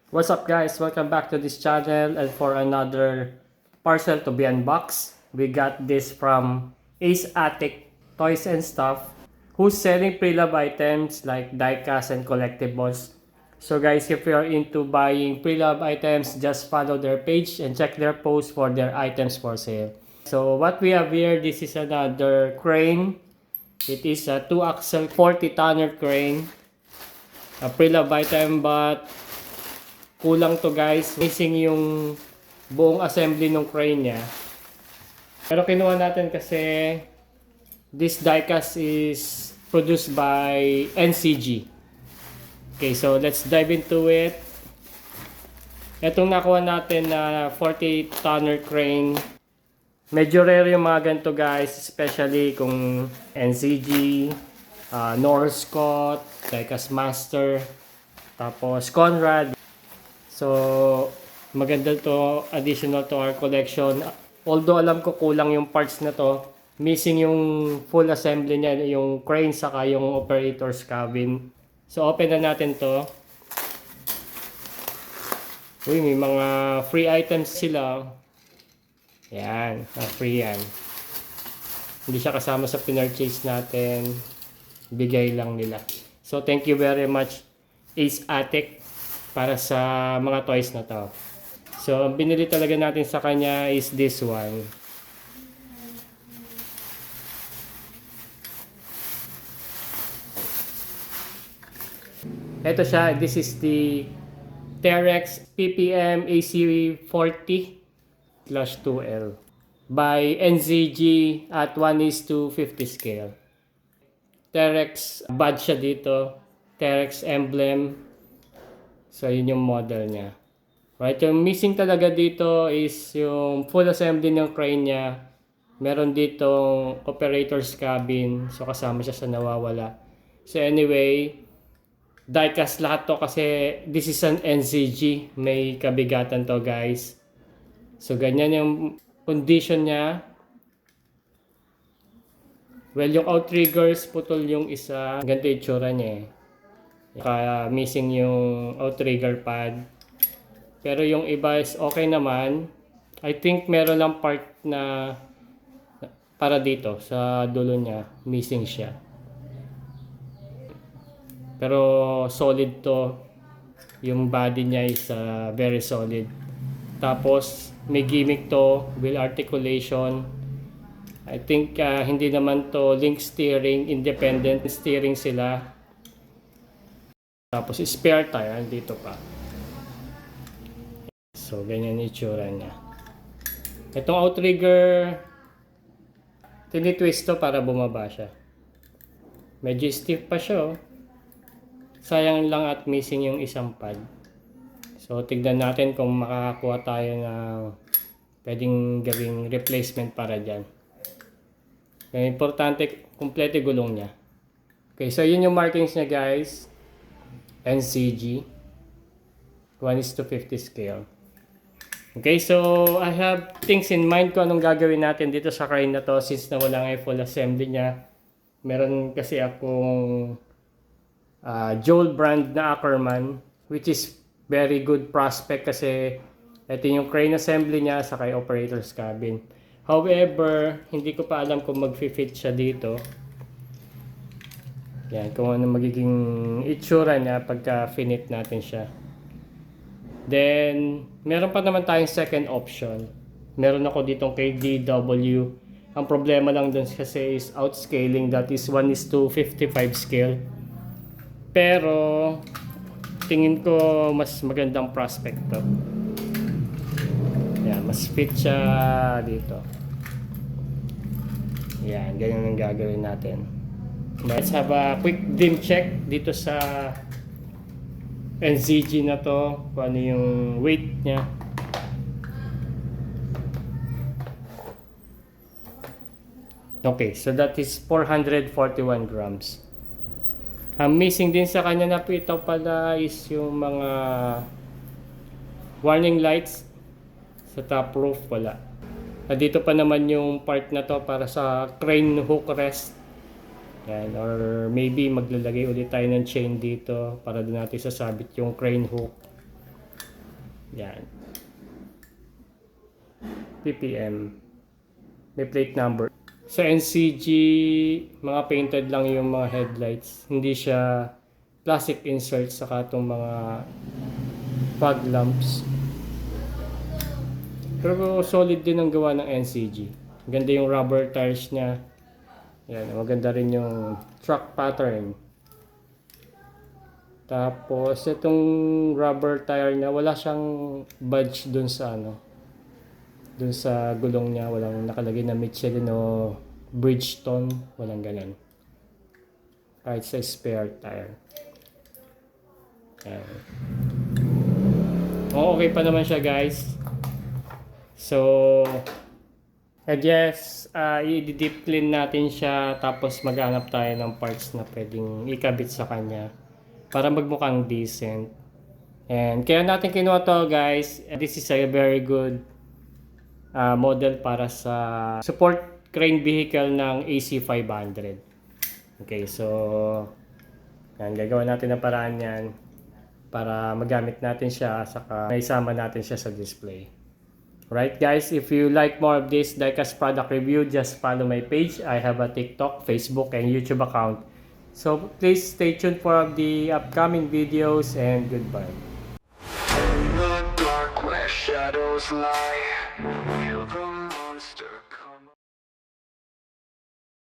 What's up guys? Welcome back to this channel and for another parcel to be unboxed. We got this from Ace Attic Toys and Stuff who's selling pre-love items like diecast and collectibles. So guys, if you are into buying pre-love items, just follow their page and check their post for their items for sale. So what we have here, this is another crane. It is a 2-axle 40-tonner crane. A pre-love item but kulang to guys, missing yung buong assembly ng crane niya. Pero kinuha natin kasi this diecast is produced by NCG. Okay, so let's dive into it. Itong nakuha natin na 40-tonner crane. Medyo rare yung mga ganito guys, especially kung NCG, North Scott, Diecast Master, tapos Conrad. So, maganda to, additional to our collection. Although alam ko kulang yung parts na to, missing yung full assembly niya, yung crane saka yung operator's cabin. So, open na natin to. Uy, may mga free items sila. Yan, free yan. Hindi siya kasama sa pinurchase natin. Bigay lang nila. So, thank you very much, Ace Attic, para sa mga toys na to. So, ang binili talaga natin sa kanya is this one. Ito siya, this is the Terex PPM AC40/2L by NZG at 1:50 scale. Terex badge siya dito, Terex emblem. So, yun yung model niya. Right, yung missing talaga dito is yung full assembly ng crane niya. Meron ditong operator's cabin. So, kasama siya sa nawawala. So, anyway, diecast lahat to kasi this is an NCG. May kabigatan to guys. So, ganyan yung condition niya. Well, yung outriggers, putol yung isa. Ganito yung tsura niya eh. Kaya missing yung outrigger pad. Pero yung iba is okay naman. I think meron lang part na para dito sa dulo niya. Missing siya. Pero solid to. Yung body niya is very solid. Tapos may gimmick to. Wheel articulation. I think hindi naman to link steering. Independent steering sila. Tapos spare tire dito pa. So ganyan yung itsura niya. Itong outrigger, tinitwist to para bumaba siya. Medyo stiff pa siya. Sayang lang at missing yung isang pad. So tignan natin kung makakakuha tayo ng pwedeng gawing replacement para dyan. Kaya importante, kumpleto gulong niya. Okay, so yun yung markings niya guys. NCG 1:50 scale. Okay, so I have things in mind kung anong gagawin natin dito sa crane na to since nawala nga yung full assembly niya. Meron kasi akong Joel brand na Ackerman, which is very good prospect kasi ito yung crane assembly niya sa kay operator's cabin. However, hindi ko pa alam kung mag-fit siya dito. Yan, kung ano magiging itsura niya pagka finit natin siya. Then, meron pa naman tayong second option. Meron ako ditong KDW. Ang problema lang dun kasi is outscaling, that is 1:55 scale. Pero, tingin ko mas magandang prospect to. Yan, mas fit siya dito. Yan, ganyan ang gagawin natin. Let's have a quick dim check dito sa NCG na to, kung ano yung weight niya. Okay, so that is 441 grams. Ang missing din sa kanya na pitaw pala is yung mga warning lights sa top roof, wala. Dito pa naman yung part na to para sa crane hook rest. Yan, or maybe maglalagay ulit tayo ng chain dito para doon natin sasabit yung crane hook. Yan. PPM. May plate number. Sa NCG, mga painted lang yung mga headlights. Hindi siya plastic insert saka itong mga fog lamps. Pero solid din ang gawa ng NCG. Maganda yung rubber tires niya. Yan, maganda rin yung truck pattern. Tapos itong rubber tire niya, wala siyang budge dun sa dun sa gulong niya, walang nakalagay na Michelin o Bridgestone, walang ganun. Kahit sa spare tire. Yan. Okay pa naman siya, guys. So, I guess, i-deep clean natin siya tapos maghanap tayo ng parts na pwedeng ikabit sa kanya para magmukhang decent. And kaya natin kinuha to, guys. This is a very good model para sa support crane vehicle ng AC500. Okay, so yan, gagawa natin ng paraan yan para magamit natin siya saka maisama natin siya sa display. Right, guys, if you like more of this diecast product review, just follow my page. I have a TikTok, Facebook, and YouTube account. So please stay tuned for the upcoming videos, and goodbye. In the dark where shadows lie, feel the monster.